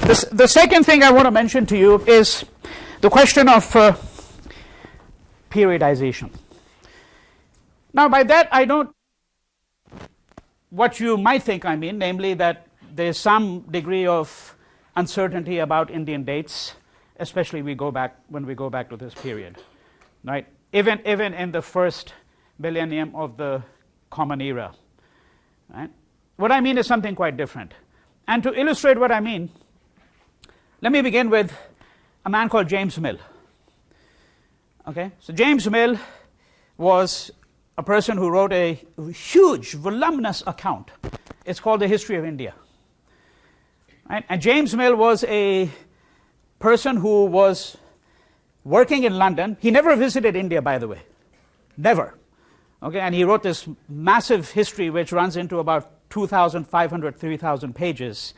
The second thing I want to mention to you is the question of periodization. Now, by that I don't what you might think I mean, namely that there is some degree of uncertainty about Indian dates, especially when we go back to this period, right? Even in the first millennium of the Common Era, right? What I mean is something quite different. And to illustrate what I mean, let me begin with a man called James Mill. Okay, so James Mill was a person who wrote a huge, voluminous account. It's called The History of India. Right? And James Mill was a person who was working in London. He never visited India, by the way. Never. Okay, and he wrote this massive history which runs into about 2,500, 3,000 pages,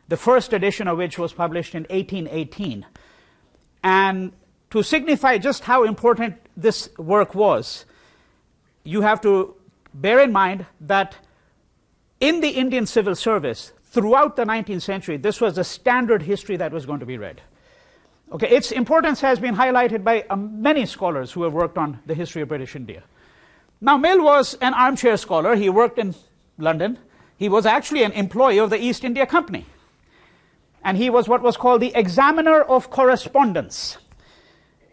the first edition of which was published in 1818. And to signify just how important this work was, you have to bear in mind that in the Indian civil service, throughout the 19th century, this was the standard history that was going to be read. Okay, its importance has been highlighted by many scholars who have worked on the history of British India. Now, Mill was an armchair scholar. He worked in London. He was actually an employee of the East India Company. And he was what was called the examiner of correspondence.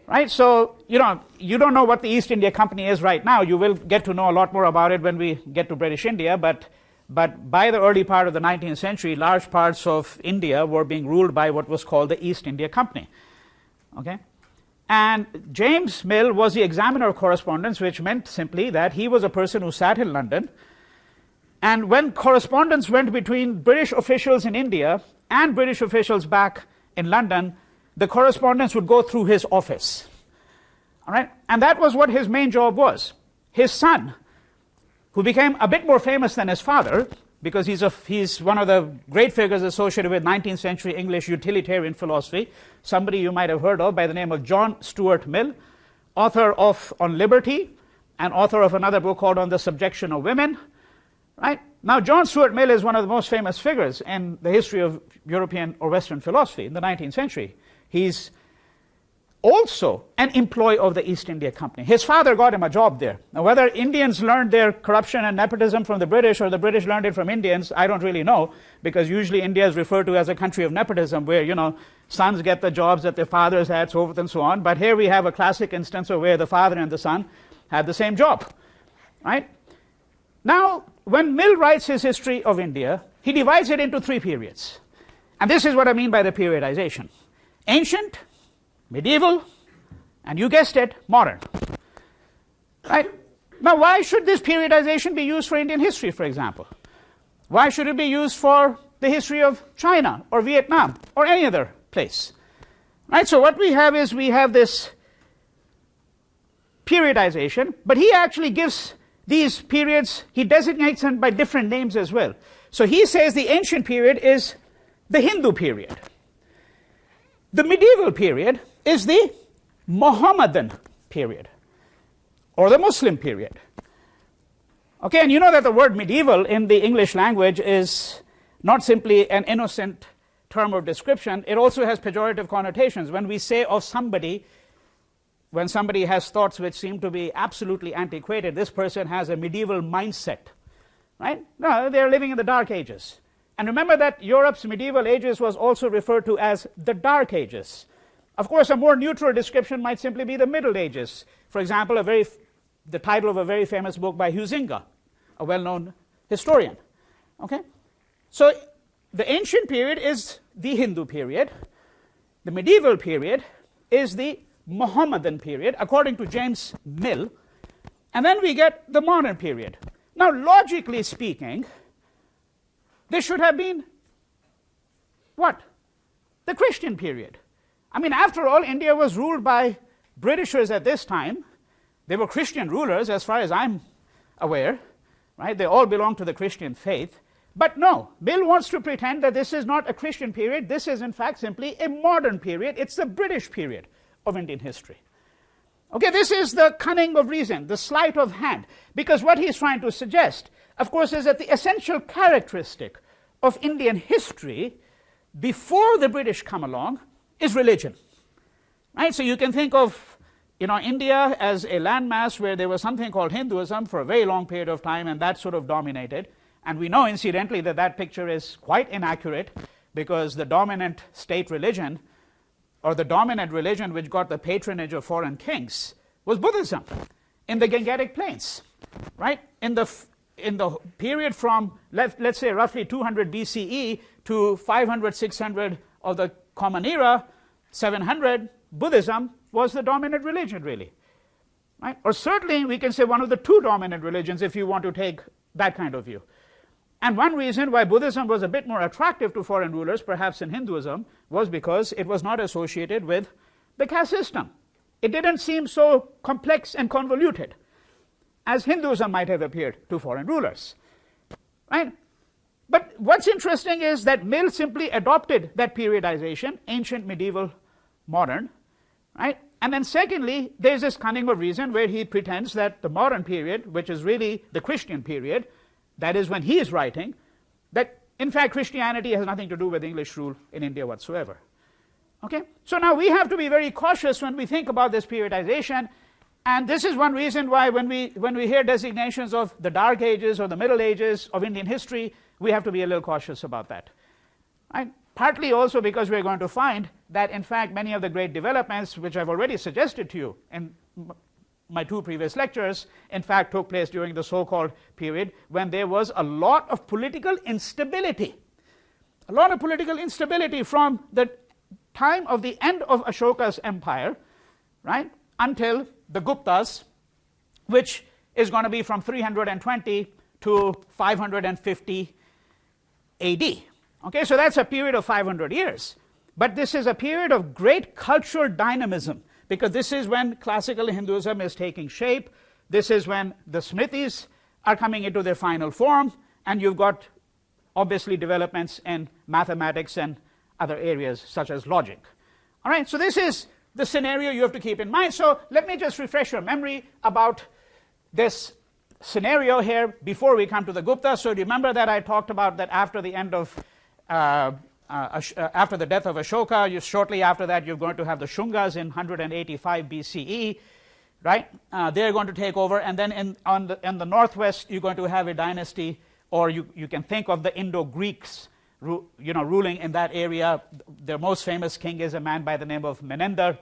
Right, so you don't know what the East India Company is right now. You will get to know a lot more about it when we get to British India, but by the early part of the 19th century, large parts of India were being ruled by what was called the East India Company. Okay, and James Mill was the examiner of correspondence, which meant simply that he was a person who sat in London, and when correspondence went between British officials in India and British officials back in London, the correspondence would go through his office. All right? And that was what his main job was. His son, who became a bit more famous than his father, because he's one of the great figures associated with 19th century English utilitarian philosophy, somebody you might have heard of by the name of John Stuart Mill, author of On Liberty, and author of another book called On the Subjection of Women. Right? Now, John Stuart Mill is one of the most famous figures in the history of European or Western philosophy in the 19th century. He's also an employee of the East India Company. His father got him a job there. Now, whether Indians learned their corruption and nepotism from the British or the British learned it from Indians, I don't really know, because usually India is referred to as a country of nepotism where, sons get the jobs that their fathers had, so forth and so on. But here we have a classic instance of where the father and the son had the same job. Right? Now, when Mill writes his history of India, he divides it into three periods. And this is what I mean by the periodization. Ancient, medieval, and you guessed it, modern. Right? Now, why should this periodization be used for Indian history, for example? Why should it be used for the history of China or Vietnam or any other place? Right? So what we have is this periodization, but he actually gives these periods, he designates them by different names as well. So he says the ancient period is the Hindu period. The medieval period is the Mohammedan period, or the Muslim period. Okay, and you know that the word medieval in the English language is not simply an innocent term of description, it also has pejorative connotations. When we say of somebody, when somebody has thoughts which seem to be absolutely antiquated, this person has a medieval mindset, right? No, they're living in the Dark Ages. And remember that Europe's medieval ages was also referred to as the Dark Ages. Of course, a more neutral description might simply be the Middle Ages. For example, the title of a very famous book by Huizinga, a well-known historian. Okay? So the ancient period is the Hindu period. The medieval period is the Mohammedan period, according to James Mill. And then we get the modern period. Now, logically speaking, this should have been what? The Christian period. I mean, after all, India was ruled by Britishers at this time. They were Christian rulers, as far as I'm aware. Right? They all belong to the Christian faith. But no, Mill wants to pretend that this is not a Christian period. This is, in fact, simply a modern period. It's the British period of Indian history. Okay, this is the cunning of reason, the sleight of hand. Because what he's trying to suggest, of course, is that the essential characteristic of Indian history before the British come along is religion. Right? So you can think of India as a landmass where there was something called Hinduism for a very long period of time, and that sort of dominated. And we know, incidentally, that that picture is quite inaccurate, because the dominant state religion, or the dominant religion which got the patronage of foreign kings, was Buddhism in the Gangetic Plains. Right? In the period from, let's say, roughly 200 BCE to 500, 600 of the Common Era, 700, Buddhism was the dominant religion, really. Right? Or certainly we can say one of the two dominant religions, if you want to take that kind of view. And one reason why Buddhism was a bit more attractive to foreign rulers, perhaps in Hinduism, was because it was not associated with the caste system. It didn't seem so complex and convoluted as Hinduism might have appeared to foreign rulers. Right? But what's interesting is that Mill simply adopted that periodization, ancient, medieval, modern. Right? And then secondly, there's this cunning of reason where he pretends that the modern period, which is really the Christian period, that is when he is writing, that in fact Christianity has nothing to do with English rule in India whatsoever. Okay? So now we have to be very cautious when we think about this periodization, and this is one reason why when we hear designations of the Dark Ages or the Middle Ages of Indian history, we have to be a little cautious about that. Right? Partly also because we're going to find that in fact many of the great developments, which I've already suggested to you in my two previous lectures, in fact took place during the so-called period when there was a lot of political instability. A lot of political instability from the time of the end of Ashoka's empire, right, until the Guptas, which is going to be from 320 to 550 AD. Okay, so that's a period of 500 years. But this is a period of great cultural dynamism, because this is when classical Hinduism is taking shape. This is when the Smritis are coming into their final form, and you've got obviously developments in mathematics and other areas such as logic. All right, so this is the scenario you have to keep in mind. So let me just refresh your memory about this scenario here before we come to the Gupta. So do you remember that I talked about that after the end of after the death of Ashoka, shortly after that you're going to have the Shungas in 185 BCE, right? They're going to take over, and then in the northwest you're going to have a dynasty, or you can think of the Indo-Greeks ruling in that area. Their most famous king is a man by the name of Menander,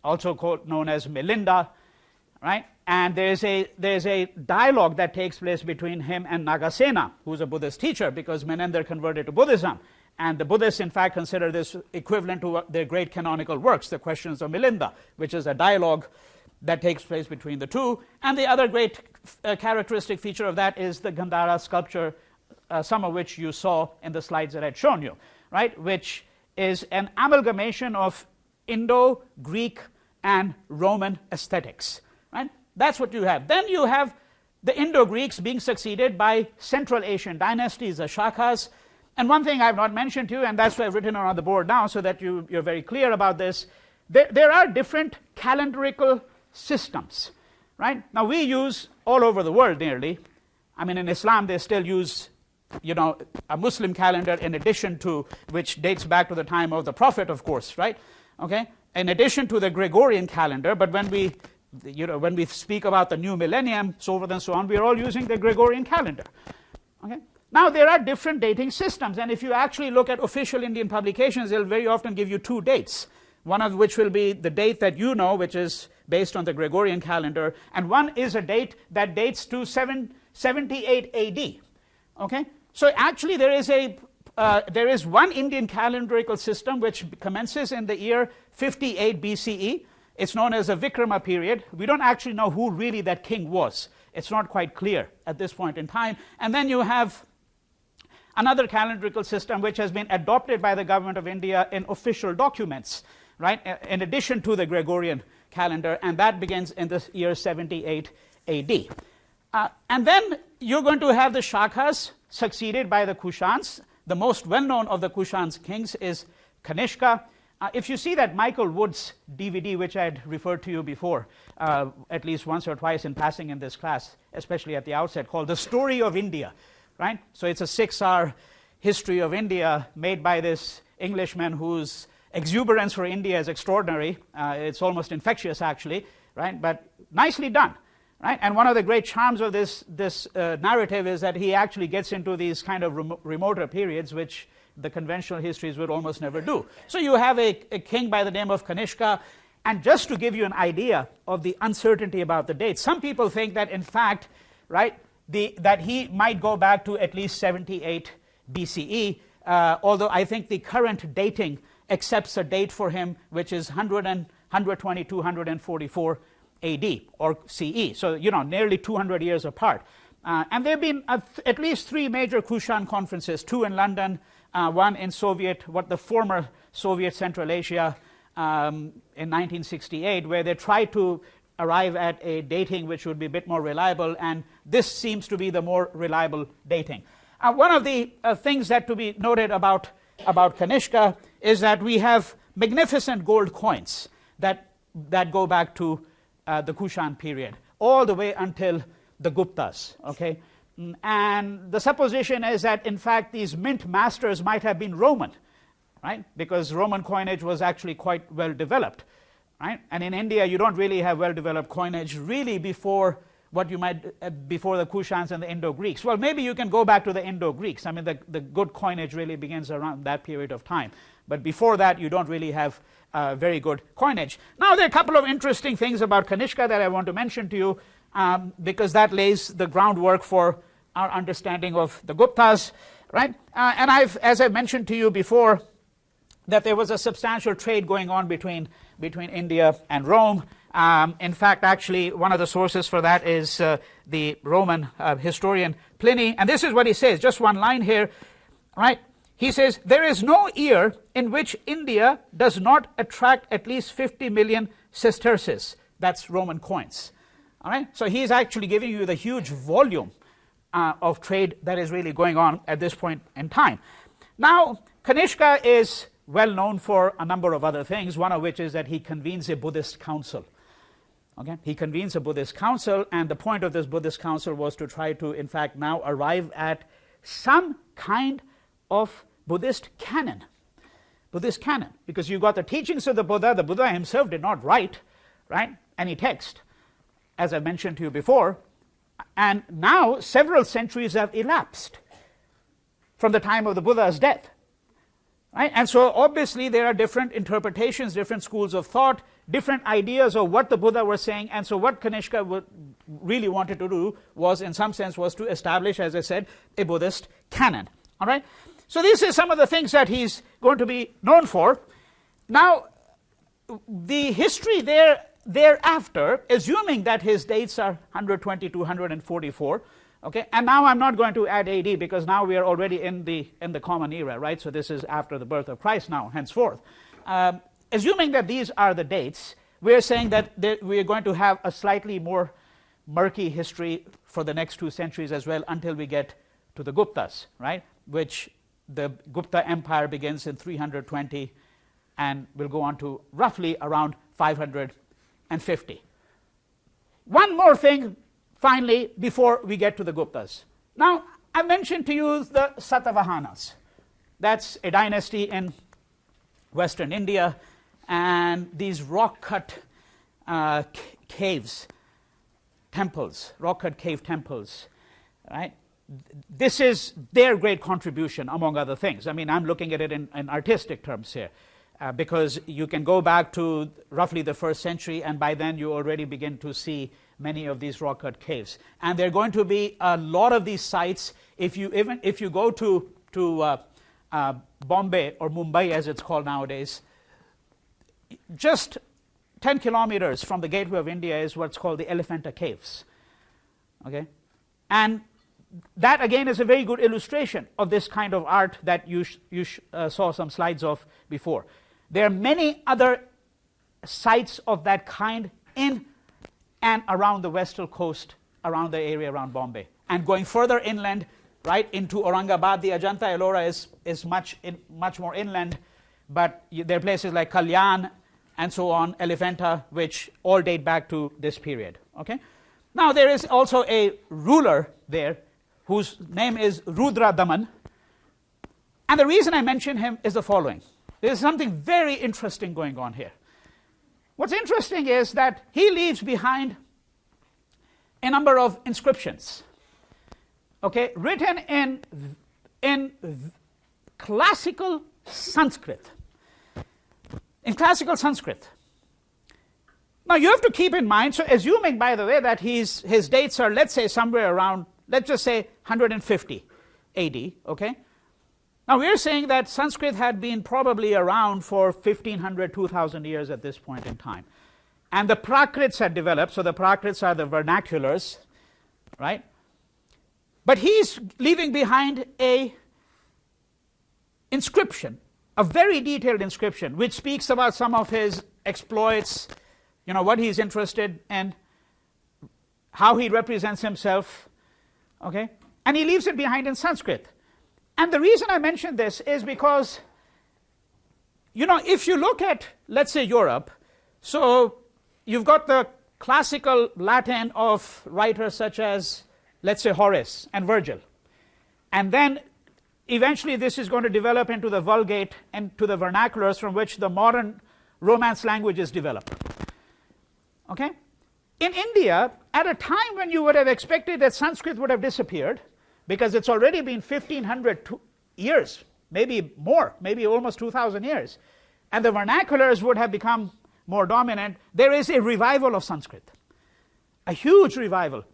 also known as Milinda, right? And there's a dialogue that takes place between him and Nagasena, who's a Buddhist teacher, because Menander converted to Buddhism. And the Buddhists, in fact, consider this equivalent to their great canonical works, the Questions of Milinda, which is a dialogue that takes place between the two. And the other great characteristic feature of that is the Gandhara sculpture, some of which you saw in the slides that I'd shown you, right, which is an amalgamation of Indo-Greek and Roman aesthetics. Right? That's what you have. Then you have the Indo-Greeks being succeeded by Central Asian dynasties, the Shakas. And one thing I've not mentioned to you, and that's why I've written on the board now so that you're very clear about this, there are different calendrical systems. Right? Now we use all over the world nearly. I mean, in Islam they still use a Muslim calendar in addition to, which dates back to the time of the Prophet, of course, right? Okay? In addition to the Gregorian calendar, but when we speak about the new millennium, so forth and so on, we are all using the Gregorian calendar. Okay? Now there are different dating systems, and if you actually look at official Indian publications, they'll very often give you two dates, one of which will be the date that you know, which is based on the Gregorian calendar, and one is a date that dates to 78 AD. Okay? So actually there is one Indian calendrical system which commences in the year 58 BCE. It's known as the Vikrama period. We don't actually know who really that king was. It's not quite clear at this point in time. And then you have another calendrical system which has been adopted by the government of India in official documents, right, in addition to the Gregorian calendar, and that begins in the year 78 AD. And then you're going to have the Shakas succeeded by the Kushans. The most well-known of the Kushans kings is Kanishka. If you see that Michael Wood's DVD, which I had referred to you before, at least once or twice in passing in this class, especially at the outset, called The Story of India, right? So it's a 6-hour history of India made by this Englishman whose exuberance for India is extraordinary. It's almost infectious, actually, right? But nicely done, right? And one of the great charms of this narrative is that he actually gets into these kind of remoter periods, which the conventional histories would almost never do. So you have a king by the name of Kanishka, and just to give you an idea of the uncertainty about the dates, some people think that, in fact, right, that he might go back to at least 78 BCE, although I think the current dating accepts a date for him which is 120 to 144 AD or CE, so nearly 200 years apart. And there have been at least 3 major Kushan conferences, 2 in London, 1 in the former Soviet Central Asia in 1968, where they tried to arrive at a dating which would be a bit more reliable, and this seems to be the more reliable dating. One of the things that to be noted about Kanishka is that we have magnificent gold coins that go back to the Kushan period, all the way until the Guptas. Okay, and the supposition is that, in fact, these mint masters might have been Roman, right? Because Roman coinage was actually quite well developed. Right? And in India, you don't really have well-developed coinage really before before the Kushans and the Indo-Greeks. Well, maybe you can go back to the Indo-Greeks. I mean, the good coinage really begins around that period of time. But before that, you don't really have very good coinage. Now, there are a couple of interesting things about Kanishka that I want to mention to you, because that lays the groundwork for our understanding of the Guptas. Right? And as I mentioned to you before, that there was a substantial trade going on between India and Rome. In fact, actually, one of the sources for that is the Roman historian Pliny. And this is what he says, just one line here, right? He says, there is no year in which India does not attract at least 50 million sesterces. That's Roman coins. All right? So he's actually giving you the huge volume of trade that is really going on at this point in time. Now, Kanishka is well known for a number of other things, one of which is that he convenes a Buddhist council. Okay? He convenes a Buddhist council, and the point of this Buddhist council was to try to, in fact, now arrive at some kind of Buddhist canon. Buddhist canon, because you got the teachings of the Buddha himself did not write, right, any text, as I mentioned to you before, and now several centuries have elapsed from the time of the Buddha's death. Right? And so obviously there are different interpretations, different schools of thought, different ideas of what the Buddha was saying. And so what Kanishka really wanted to do was, in some sense, was to establish, as I said, a Buddhist canon. All right? So these are some of the things that he's going to be known for. Now, the history thereafter, assuming that his dates are 120 to 144, okay, and now I'm not going to add AD because now we are already in the Common Era, right? So this is after the birth of Christ now, henceforth. Assuming that these are the dates, we are saying that we are going to have a slightly more murky history for the next 2 centuries as well, until we get to the Guptas, right? Which the Gupta Empire begins in 320 and will go on to roughly around 550. One more thing, finally, before we get to the Guptas. Now, I mentioned to you the Satavahanas. That's a dynasty in Western India, and these rock-cut caves, temples, rock-cut cave temples, right? This is their great contribution, among other things. I mean, I'm looking at it in artistic terms here, because you can go back to roughly the 1st century, and by then you already begin to see many of these rock-cut caves. And there are going to be a lot of these sites. If you go to Bombay, or Mumbai as it's called nowadays, just 10 kilometers from the gateway of India is what's called the Elephanta Caves. Okay? And that again is a very good illustration of this kind of art that you saw some slides of before. There are many other sites of that kind in and around the western coast, around the area around Bombay. And going further inland, right into Aurangabad, the Ajanta Ellora is much more inland, but there are places like Kalyan and so on, Elephanta, which all date back to this period. Okay? Now there is also a ruler there whose name is Rudra Daman, And the reason I mention him is the following. There's something very interesting going on here. What's interesting is that he leaves behind a number of inscriptions, okay, written in classical Sanskrit. In classical Sanskrit. Now you have to keep in mind, so assuming, by the way, that his dates are, let's say, somewhere around, let's just say 150 AD, okay? Now we're saying that Sanskrit had been probably around for 1500, 2000 years at this point in time. And the Prakrits had developed, so the Prakrits are the vernaculars, right? But he's leaving behind a inscription, a very detailed inscription, which speaks about some of his exploits, you know, what he's interested in, how he represents himself, okay? And he leaves it behind in Sanskrit. And the reason I mention this is because, you know, if you look at, let's say, Europe, so you've got the classical Latin of writers such as, let's say, Horace and Virgil. And then eventually this is going to develop into the Vulgate and to the vernaculars from which the modern Romance languages develop. Okay? In India, at a time when you would have expected that Sanskrit would have disappeared, because it's already been 1500 years, maybe more, maybe almost 2000 years, and the vernaculars would have become more dominant, there is a revival of Sanskrit, a huge revival,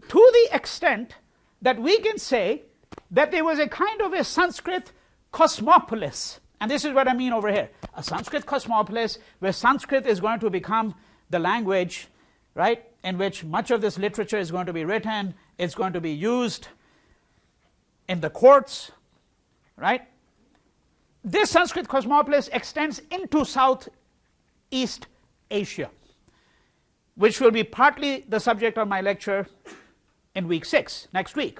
to the extent that we can say that there was a kind of a Sanskrit cosmopolis. And this is what I mean over here, a Sanskrit cosmopolis where Sanskrit is going to become the language, right, in which much of this literature is going to be written, it's going to be used in the courts, right? This Sanskrit cosmopolis extends into Southeast Asia, which will be partly the subject of my lecture in week 6, next week.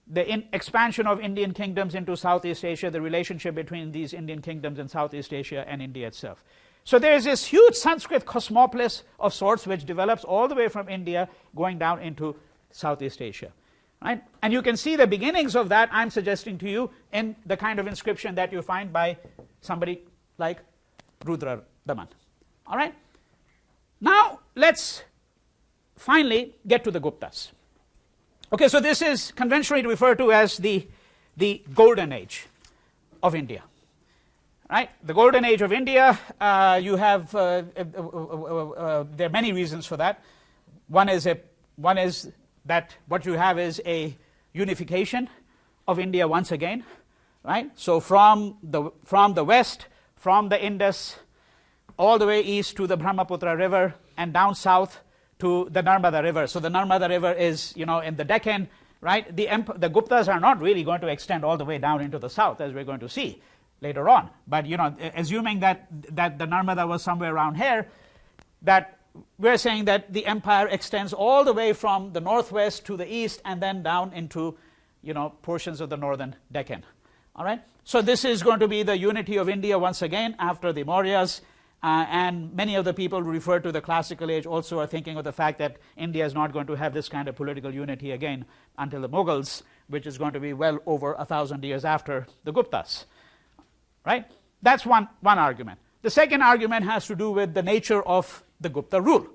The expansion of Indian kingdoms into Southeast Asia, the relationship between these Indian kingdoms in Southeast Asia and India itself. So there is this huge Sanskrit cosmopolis of sorts which develops all the way from India going down into Southeast Asia. Right? And you can see the beginnings of that, I'm suggesting to you, in the kind of inscription that you find by somebody like Rudra Daman. All right? Now let's finally get to the Guptas. Okay, so this is conventionally referred to as the Golden Age of India. Right? The Golden Age of India, you have, there are many reasons for that. One is that what you have is a unification of India once again, right? So from the west, from the Indus, all the way east to the Brahmaputra River, and down south to the Narmada River. So the Narmada River is, you know, in the Deccan, right? The Guptas are not really going to extend all the way down into the south, as we're going to see later on. But, you know, assuming that the Narmada was somewhere around here, that we're saying that the empire extends all the way from the northwest to the east and then down into, you know, portions of the northern Deccan. All right? So this is going to be the unity of India once again after the Mauryas. And many of the people who refer to the classical age also are thinking of the fact that India is not going to have this kind of political unity again until the Mughals, which is going to be well over 1,000 years after the Guptas. Right? That's one argument. The second argument has to do with the nature of the Gupta rule.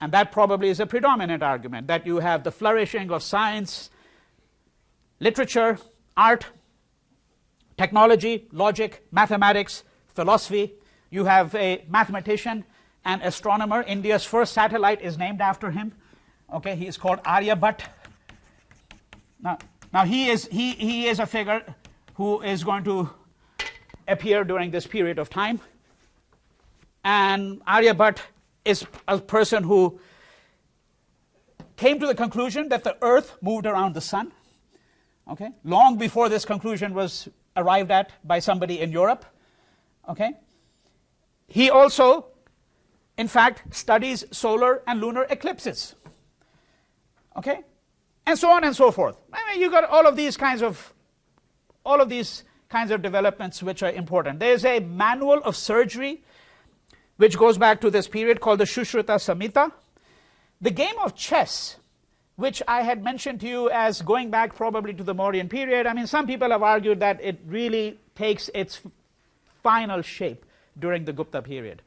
And that probably is a predominant argument, that you have the flourishing of science, literature, art, technology, logic, mathematics, philosophy. You have a mathematician and astronomer. India's first satellite is named after him. Okay, he is called Aryabhat. Now he is a figure who is going to appear during this period of time. And Aryabhat is a person who came to the conclusion that the earth moved around the sun. Okay, long before this conclusion was arrived at by somebody in Europe. Okay. He also, in fact, studies solar and lunar eclipses. Okay? And so on and so forth. I mean, you got all of these kinds of developments which are important. There is a manual of surgery which goes back to this period called the Sushruta Samhita. The game of chess, which I had mentioned to you as going back probably to the Mauryan period. I mean, some people have argued that it really takes its final shape during the Gupta period.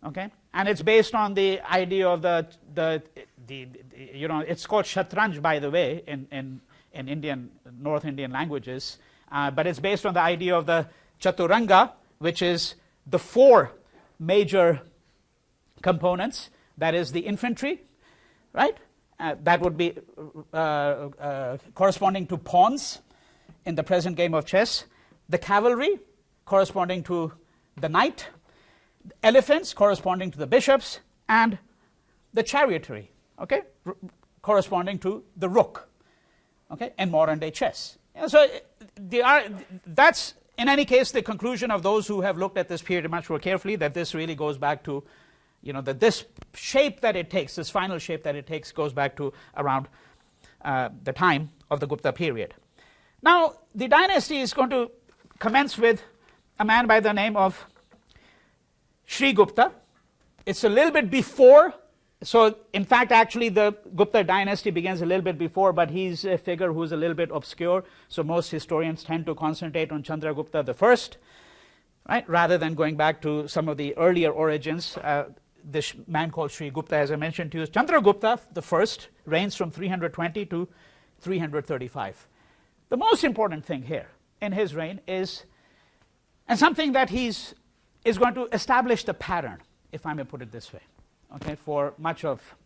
Okay, and it's based on the idea of the it's called Shatranj, by the way, in Indian, North Indian languages, but it's based on the idea of the Chaturanga, which is the 4 major components. That is the infantry, right? That would be corresponding to pawns in the present game of chess. The cavalry, corresponding to the knight. Elephants, corresponding to the bishops. And the chariotry, okay, corresponding to the rook, okay, in modern day chess. So that's, in any case, the conclusion of those who have looked at this period much more carefully, that this really goes back to, that this shape that it takes, this final shape that it takes, goes back to around the time of the Gupta period. Now, the dynasty is going to commence with a man by the name of Sri Gupta. It's a little bit before. So, in fact, actually, the Gupta dynasty begins a little bit before, but he's a figure who's a little bit obscure. So, most historians tend to concentrate on Chandragupta I, right, rather than going back to some of the earlier origins. This man called Sri Gupta, as I mentioned to you, Chandragupta I reigns from 320 to 335. The most important thing here in his reign is, and something that is going to establish the pattern, if I may put it this way, okay, for much of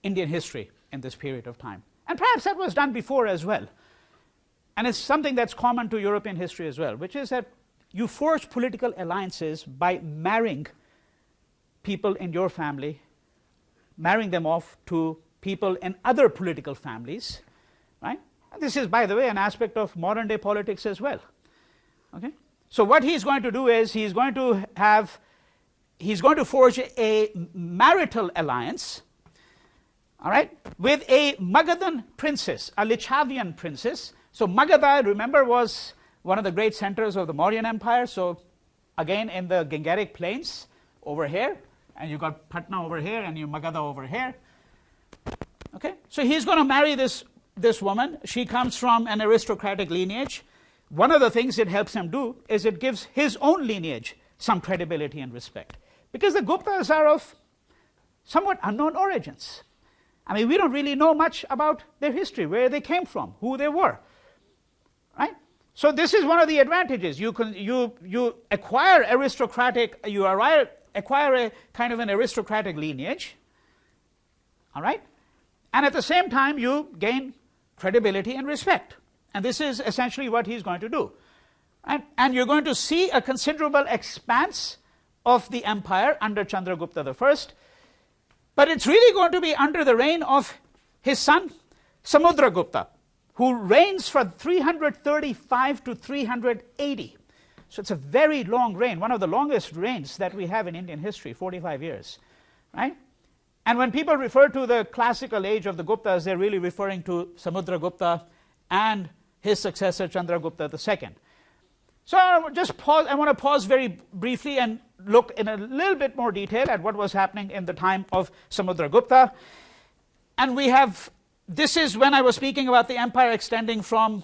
Indian history in this period of time. And perhaps that was done before as well. And it's something that's common to European history as well, which is that you forge political alliances by marrying people in your family, marrying them off to people in other political families, right? And this is, by the way, an aspect of modern day politics as well. Okay? So what he's going to do is he's going to forge a marital alliance, all right, with a Magadan princess, a Lichavian princess. So Magadha, remember, was one of the great centers of the Mauryan Empire. So again, in the Gangaric plains over here, and you've got Patna over here, and you Magadha over here. Okay, so he's going to marry this woman. She comes from an aristocratic lineage. One of the things it helps him do is it gives his own lineage some credibility and respect, because the Guptas are of somewhat unknown origins. I mean, we don't really know much about their history, where they came from, who they were, right? So this is one of the advantages. You acquire acquire a kind of an aristocratic lineage, all right, and at the same time you gain credibility and respect. And this is essentially what he's going to do. And you're going to see a considerable expanse of the empire under Chandragupta I, but it's really going to be under the reign of his son Samudragupta, who reigns from 335 to 380. So it's a very long reign, one of the longest reigns that we have in Indian history, 45 years, right? And when people refer to the classical age of the Guptas, they're really referring to Samudragupta and his successor Chandragupta II. So I want to pause very briefly and look in a little bit more detail at what was happening in the time of Samudragupta. And this is when I was speaking about the empire extending from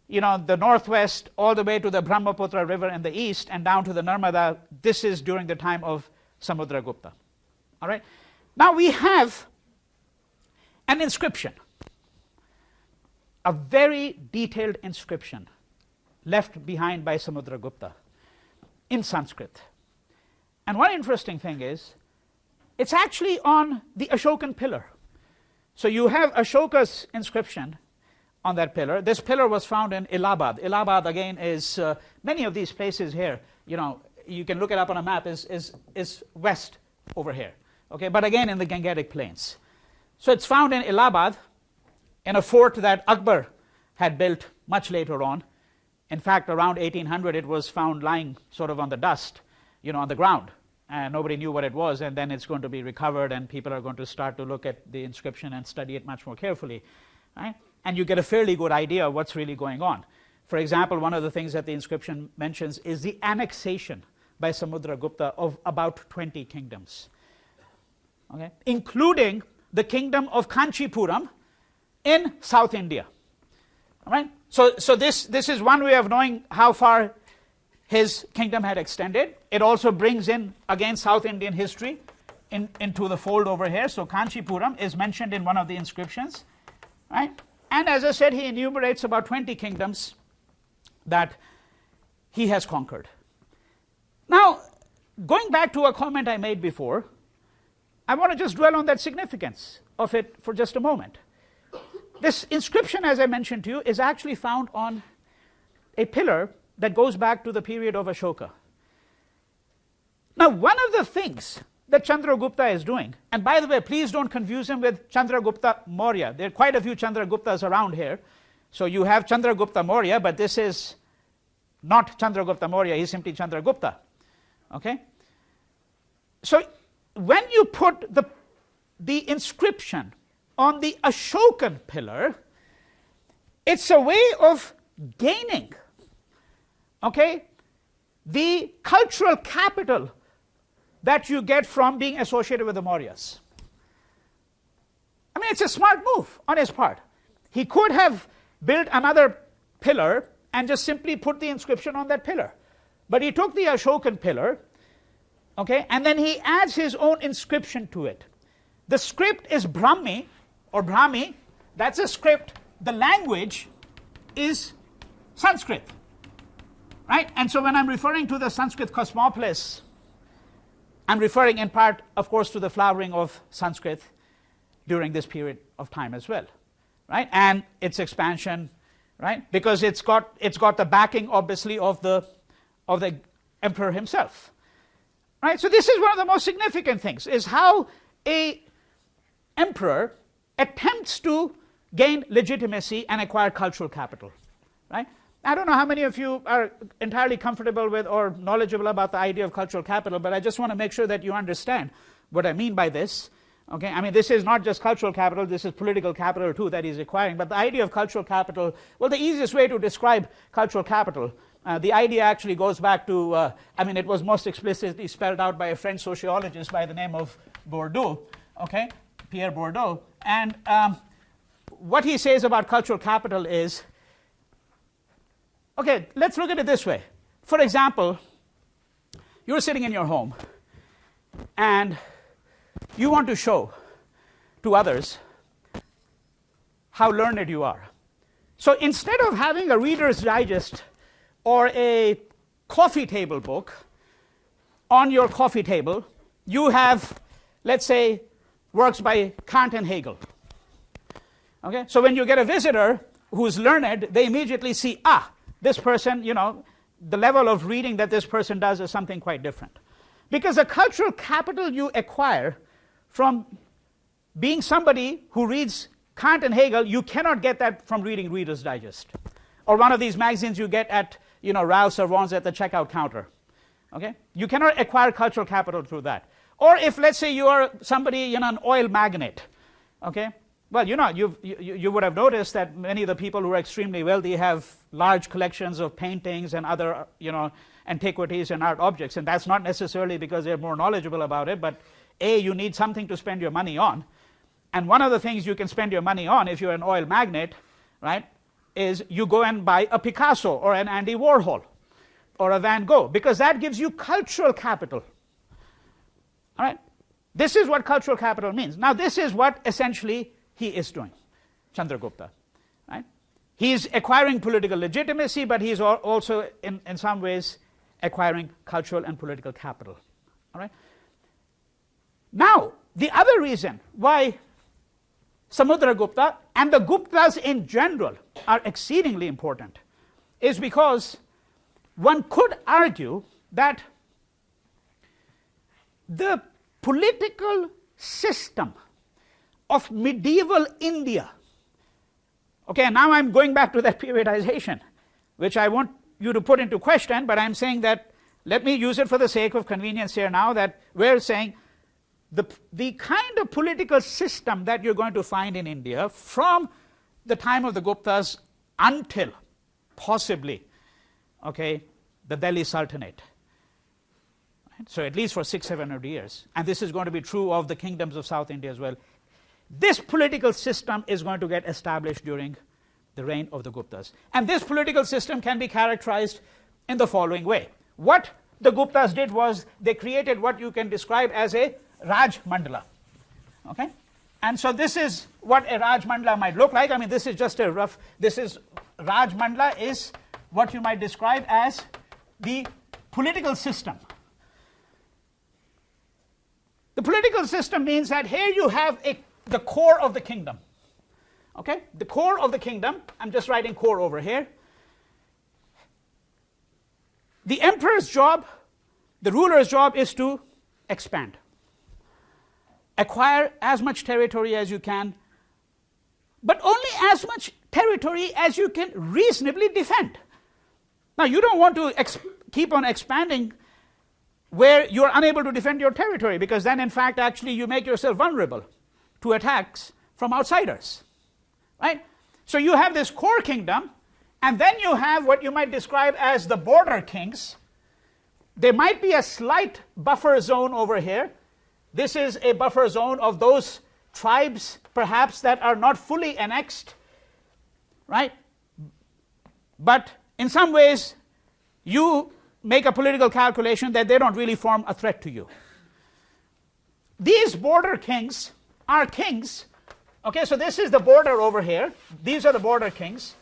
the northwest all the way to the Brahmaputra river in the east and down to the Narmada. This is during the time of Samudragupta. All right. Now we have an inscription, a very detailed inscription left behind by Samudragupta in Sanskrit. And one interesting thing is, it's actually on the Ashokan pillar. So you have Ashoka's inscription on that pillar. This pillar was found in Allahabad. Allahabad, again, is many of these places here, you can look it up on a map, is west over here. Okay, but again in the Gangaric plains. So it's found in Allahabad, in a fort that Akbar had built much later on. In fact, around 1800, it was found lying sort of on the dust, on the ground, and nobody knew what it was. And then it's going to be recovered, and people are going to start to look at the inscription and study it much more carefully, right? And you get a fairly good idea of what's really going on. For example, one of the things that the inscription mentions is the annexation by Samudragupta of about 20 kingdoms, okay, including the kingdom of Kanchipuram in South India. All right? So this is one way of knowing how far his kingdom had extended. It also brings in, again, South Indian history into the fold over here. So Kanchipuram is mentioned in one of the inscriptions, right? And as I said, he enumerates about 20 kingdoms that he has conquered. Now, going back to a comment I made before, I want to just dwell on that significance of it for just a moment. This inscription, as I mentioned to you, is actually found on a pillar that goes back to the period of Ashoka. Now, one of the things that Chandragupta is doing, and by the way, please don't confuse him with Chandragupta Maurya. There are quite a few Chandraguptas around here. So you have Chandragupta Maurya, but this is not Chandragupta Maurya, he's simply Chandragupta. Okay? So when you put the inscription on the Ashokan pillar, it's a way of gaining, okay, the cultural capital that you get from being associated with the Mauryas. I mean, it's a smart move on his part. He could have built another pillar and just simply put the inscription on that pillar. But he took the Ashokan pillar, okay, and then he adds his own inscription to it. The script is Brahmi, or Brahmi. That's a script. The language is Sanskrit, right? And so when I'm referring to the Sanskrit Cosmopolis, I'm referring in part, of course, to the flowering of Sanskrit during this period of time as well, right? And its expansion, right? Because it's got the backing, obviously, of the emperor himself, right? So this is one of the most significant things, is how a emperor attempts to gain legitimacy and acquire cultural capital, right? I don't know how many of you are entirely comfortable with or knowledgeable about the idea of cultural capital, but I just want to make sure that you understand what I mean by this. Okay, I mean, this is not just cultural capital, this is political capital too that he's acquiring. But the idea of cultural capital, well, the easiest way to describe cultural capital, the idea actually goes back to, I mean, it was most explicitly spelled out by a French sociologist by the name of Bourdieu, okay, Pierre Bourdieu. And what he says about cultural capital is, okay, let's look at it this way. For example, you're sitting in your home and you want to show to others how learned you are. So instead of having a Reader's Digest or a coffee table book on your coffee table, you have, let's say, works by Kant and Hegel. Okay? So when you get a visitor who's learned, they immediately see, this person, you know, the level of reading that this person does is something quite different. Because the cultural capital you acquire from being somebody who reads Kant and Hegel, you cannot get that from reading Reader's Digest or one of these magazines you get at, you know, Ralph's or Vaughn's at the checkout counter. Okay? You cannot acquire cultural capital through that. Or if, let's say, you are somebody, you know, an oil magnate. Okay? Well, you know, you would have noticed that many of the people who are extremely wealthy have large collections of paintings and other, you know, antiquities and art objects. And that's not necessarily because they're more knowledgeable about it, but A, you need something to spend your money on. And one of the things you can spend your money on if you're an oil magnate, right, is you go and buy a Picasso or an Andy Warhol or a Van Gogh, because that gives you cultural capital. All right? This is what cultural capital means. Now, this is what essentially he is doing, Chandragupta. Right? He's acquiring political legitimacy, but he's also, in some ways, acquiring cultural and political capital. All right? Now, the other reason why Samudragupta and the Guptas in general are exceedingly important is because one could argue that the political system of medieval India, okay, now I'm going back to that periodization, which I want you to put into question, but I'm saying that, let me use it for the sake of convenience here now, that we're saying the kind of political system that you're going to find in India from the time of the Guptas until possibly, okay, the Delhi Sultanate. Right? So at least for 600-700 years. And this is going to be true of the kingdoms of South India as well. This political system is going to get established during the reign of the Guptas. And this political system can be characterized in the following way. What the Guptas did was they created what you can describe as a Raj Mandala. Okay? And so this is what a Raj Mandala might look like. I mean, this is just a rough, Raj Mandala is what you might describe as the political system. The political system means that here you have the core of the kingdom. Okay? The core of the kingdom, I'm just writing core over here. The emperor's job, the ruler's job is to expand. Acquire as much territory as you can, but only as much territory as you can reasonably defend. Now, you don't want to keep on expanding where you're unable to defend your territory, because then, in fact, actually you make yourself vulnerable to attacks from outsiders. Right? So you have this core kingdom, and then you have what you might describe as the border kings. There might be a slight buffer zone over here. This is a buffer zone of those tribes, perhaps, that are not fully annexed, right? But in some ways, you make a political calculation that they don't really form a threat to you. These border kings are kings. Okay, so this is the border over here. These are the border kings.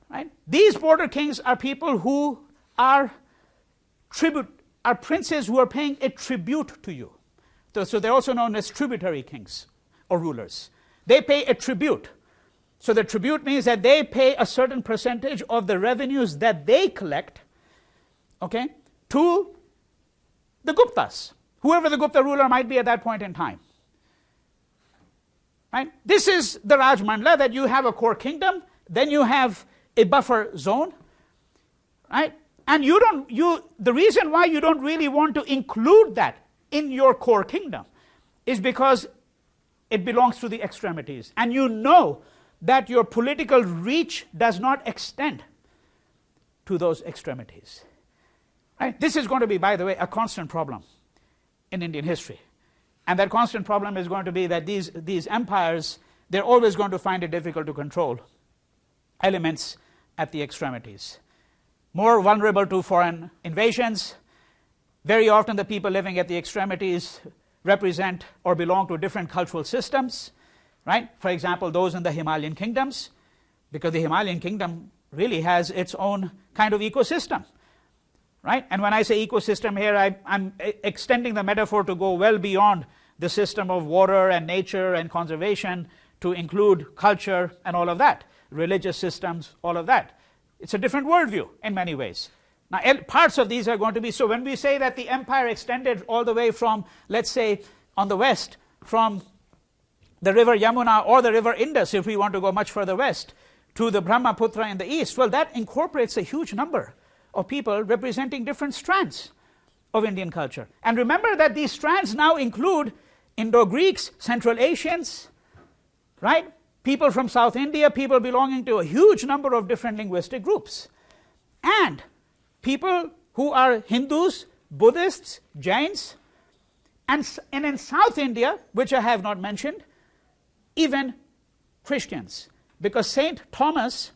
Right? These border kings are people who are princes who are paying a tribute to you. So they're also known as tributary kings or rulers. They pay a tribute. So the tribute means that they pay a certain percentage of the revenues that they collect, okay, to the Guptas, whoever the Gupta ruler might be at that point in time. Right? This is the Raj Mandala, that you have a core kingdom, then you have a buffer zone, right? And the reason why you don't really want to include that in your core kingdom is because it belongs to the extremities, and you know that your political reach does not extend to those extremities. Right? This is going to be, by the way, a constant problem in Indian history. And that constant problem is going to be that these empires, they're always going to find it difficult to control elements at the extremities. More vulnerable to foreign invasions. Very often the people living at the extremities represent or belong to different cultural systems. Right? For example, those in the Himalayan kingdoms, because the Himalayan kingdom really has its own kind of ecosystem. Right? And when I say ecosystem here, I'm extending the metaphor to go well beyond the system of water and nature and conservation to include culture and all of that, religious systems, all of that. It's a different worldview in many ways. Now, parts of these are going to be, so when we say that the empire extended all the way from, let's say, on the west, from the river Yamuna or the river Indus, if we want to go much further west, to the Brahmaputra in the east, well, that incorporates a huge number of people representing different strands of Indian culture. And remember that these strands now include Indo-Greeks, Central Asians, right? People from South India, people belonging to a huge number of different linguistic groups. And people who are Hindus, Buddhists, Jains, and in South India, which I have not mentioned, even Christians. Because Saint Thomas,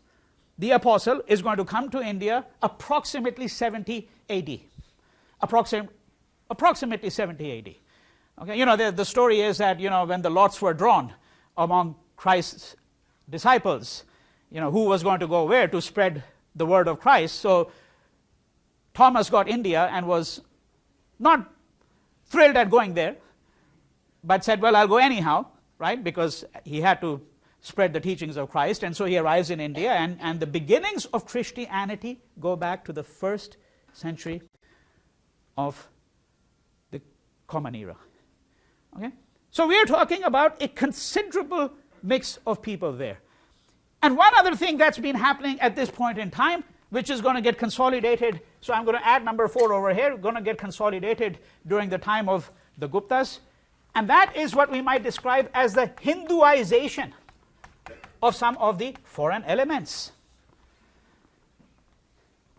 the apostle, is going to come to India approximately 70 AD. Approximately 70 AD. Okay, you know, the story is that, you know, when the lots were drawn among Christ's disciples, you know, who was going to go where to spread the word of Christ. So Thomas got India and was not thrilled at going there, but said, well, I'll go anyhow, right? Because he had to spread the teachings of Christ. And so he arrives in India, and the beginnings of Christianity go back to the 1st century of the Common Era. Okay? So we're talking about a considerable mix of people there. And one other thing that's been happening at this point in time, which is going to get consolidated, so I'm going to add number 4 over here, going to get consolidated during the time of the Guptas, and that is what we might describe as the Hinduization of some of the foreign elements.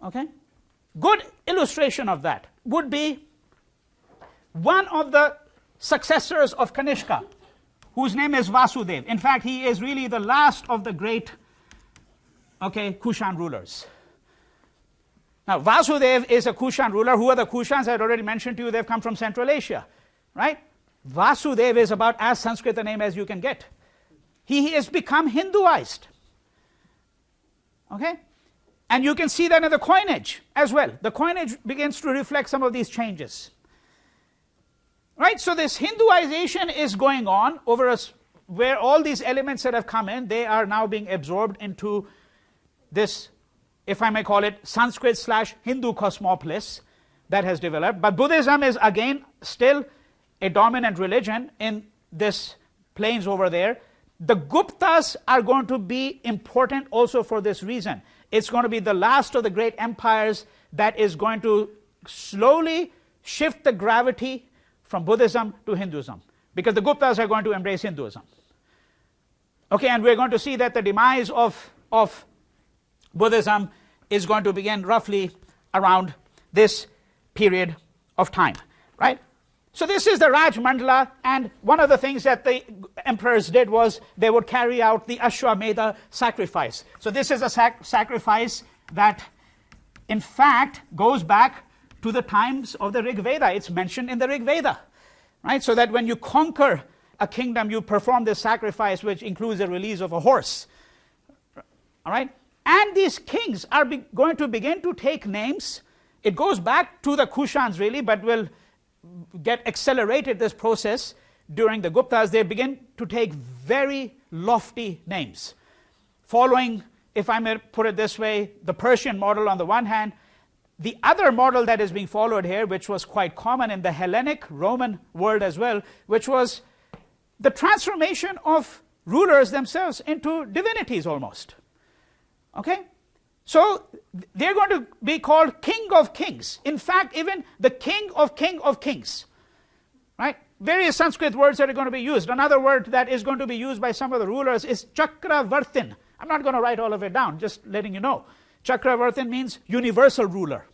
Okay? Good illustration of that would be one of the successors of Kanishka, whose name is Vasudeva. In fact, he is really the last of the great okay, Kushan rulers. Now, Vasudev is a Kushan ruler. Who are the Kushans? I had already mentioned to you, they've come from Central Asia, right? Vasudev is about as Sanskrit a name as you can get. He has become Hinduized. Okay? And you can see that in the coinage as well. The coinage begins to reflect some of these changes. Right? So this Hinduization is going on over us, where all these elements that have come in, they are now being absorbed into this, if I may call it, Sanskrit/Hindu cosmopolis that has developed. But Buddhism is again still a dominant religion in this plains over there. The Guptas are going to be important also for this reason. It's going to be the last of the great empires that is going to slowly shift the gravity from Buddhism to Hinduism, because the Guptas are going to embrace Hinduism. Okay, and we're going to see that the demise of Buddhism is going to begin roughly around this period of time, right? So this is the Raj Mandala, and one of the things that the emperors did was they would carry out the Ashwamedha sacrifice. So this is a sacrifice that in fact goes back to the times of the Rig Veda. It's mentioned in the Rig Veda, right? So that when you conquer a kingdom, you perform this sacrifice, which includes the release of a horse, all right? And these kings are going to begin to take names. It goes back to the Kushans really, but will get accelerated, this process, during the Guptas. They begin to take very lofty names, following, if I may put it this way, the Persian model on the one hand. The other model that is being followed here, which was quite common in the Hellenic Roman world as well, which was the transformation of rulers themselves into divinities almost. Okay? So they're going to be called King of Kings. In fact, even the King of Kings. Right? Various Sanskrit words that are going to be used. Another word that is going to be used by some of the rulers is Chakravartin. I'm not going to write all of it down, just letting you know. Chakravartin means universal ruler.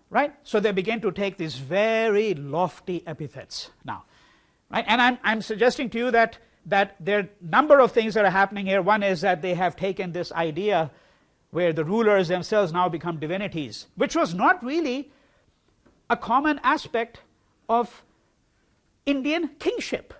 Right? So they begin to take these very lofty epithets now. Right? And I'm suggesting to you that there are a number of things that are happening here. One is that they have taken this idea where the rulers themselves now become divinities, which was not really a common aspect of Indian kingship.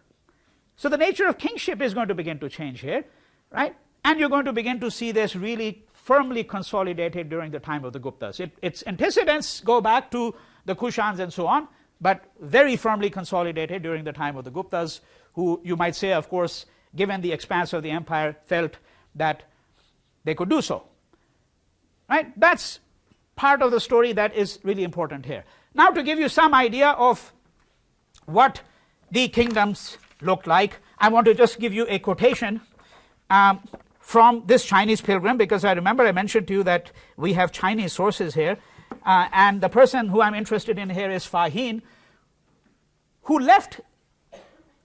So the nature of kingship is going to begin to change here, right? And you're going to begin to see this really firmly consolidated during the time of the Guptas. Its antecedents go back to the Kushans and so on, but very firmly consolidated during the time of the Guptas, who you might say, of course, given the expanse of the empire, felt that they could do so. Right? That's part of the story that is really important here. Now, to give you some idea of what the kingdoms looked like, I want to just give you a quotation from this Chinese pilgrim, because I remember I mentioned to you that we have Chinese sources here, and the person who I'm interested in here is Fa-hien, who left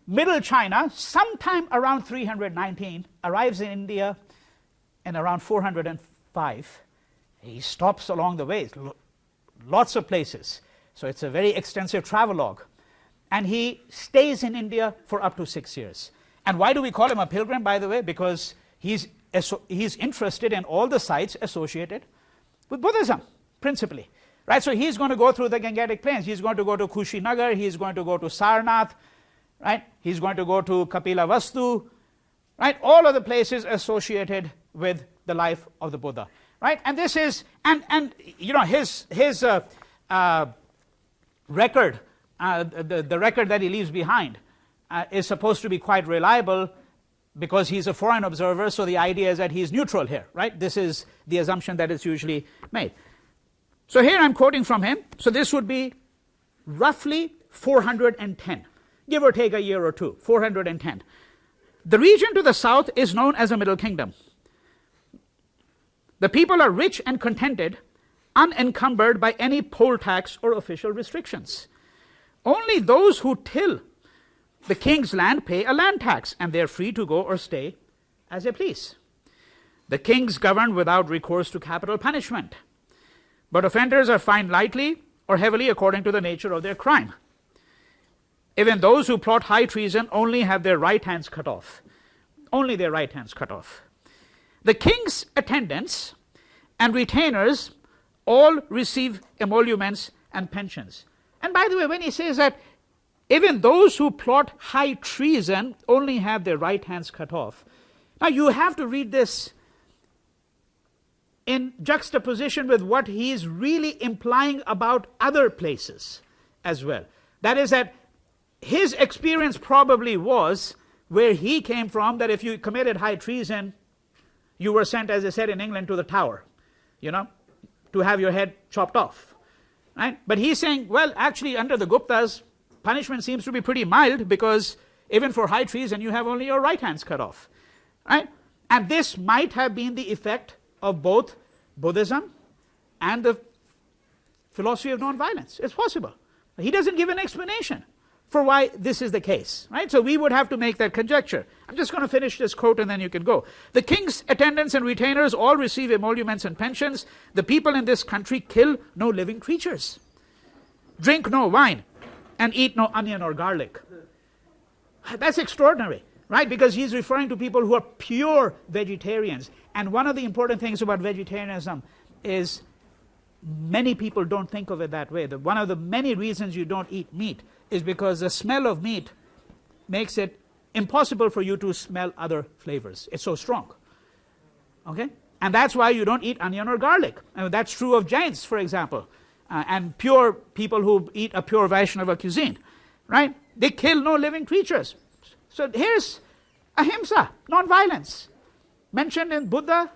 Middle China sometime around 319, arrives in India in around 405. He stops along the way, lots of places. So it's a very extensive travelogue. And he stays in India for up to 6 years. And why do we call him a pilgrim, by the way? Because he's interested in all the sites associated with Buddhism, principally. Right? So he's going to go through the Gangetic Plains. He's going to go to Kushinagar. He's going to go to Sarnath. Right? He's going to go to Kapilavastu. Right? All of the places associated with the life of the Buddha. Right? And this is, and you know, his record, the record that he leaves behind is supposed to be quite reliable, because he's a foreign observer, so the idea is that he's neutral here, right? This is the assumption that is usually made. So here I'm quoting from him. So this would be roughly 410, give or take a year or two, 410. The region to the south is known as the Middle Kingdom. The people are rich and contented, unencumbered by any poll tax or official restrictions. Only those who till the king's land pay a land tax, and they are free to go or stay as they please. The kings govern without recourse to capital punishment, but offenders are fined lightly or heavily according to the nature of their crime. Even those who plot high treason only have their right hands cut off. Only their right hands cut off. The king's attendants and retainers all receive emoluments and pensions. And by the way, when he says that even those who plot high treason only have their right hands cut off, now you have to read this in juxtaposition with what he is really implying about other places as well. That is that his experience probably was, where he came from, that if you committed high treason, you were sent, as I said in England, to the Tower, to have your head chopped off. Right? But he's saying, well, actually under the Guptas, punishment seems to be pretty mild, because even for high treason you have only your right hands cut off. Right? And this might have been the effect of both Buddhism and the philosophy of non-violence. It's possible. He doesn't give an explanation for why this is the case. Right? So we would have to make that conjecture. I'm just going to finish this quote and then you can go. The king's attendants and retainers all receive emoluments and pensions. The people in this country kill no living creatures, drink no wine, and eat no onion or garlic. That's extraordinary, right? Because he's referring to people who are pure vegetarians. And one of the important things about vegetarianism is many people don't think of it that way. One of the many reasons you don't eat meat is because the smell of meat makes it impossible for you to smell other flavors. It's so strong. Okay? And that's why you don't eat onion or garlic. And that's true of Jains, for example, and pure people who eat a pure Vaishnava cuisine. Right? They kill no living creatures. So here's ahimsa, non-violence, mentioned in Buddha,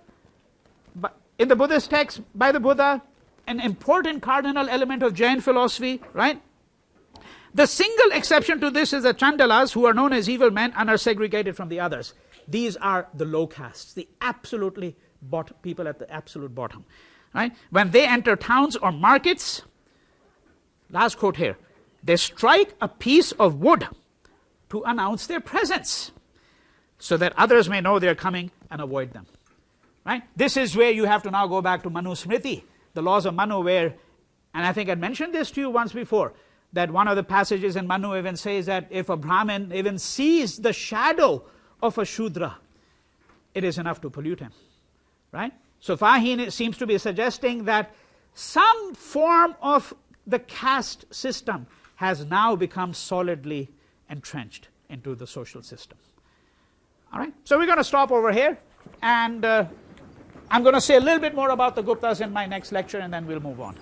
in the Buddhist text by the Buddha, an important cardinal element of Jain philosophy, right? The single exception to this is the Chandalas, who are known as evil men and are segregated from the others. These are the low castes, the absolutely people at the absolute bottom, right? When they enter towns or markets, last quote here, they strike a piece of wood to announce their presence, so that others may know they're coming and avoid them. Right? This is where you have to now go back to Manu Smriti, the laws of Manu, where, and I think I mentioned this to you once before, that one of the passages in Manu even says that if a Brahmin even sees the shadow of a Shudra, it is enough to pollute him. Right? So Fa-hien seems to be suggesting that some form of the caste system has now become solidly entrenched into the social system. All right, so we're going to stop over here, and I'm going to say a little bit more about the Guptas in my next lecture, and then we'll move on.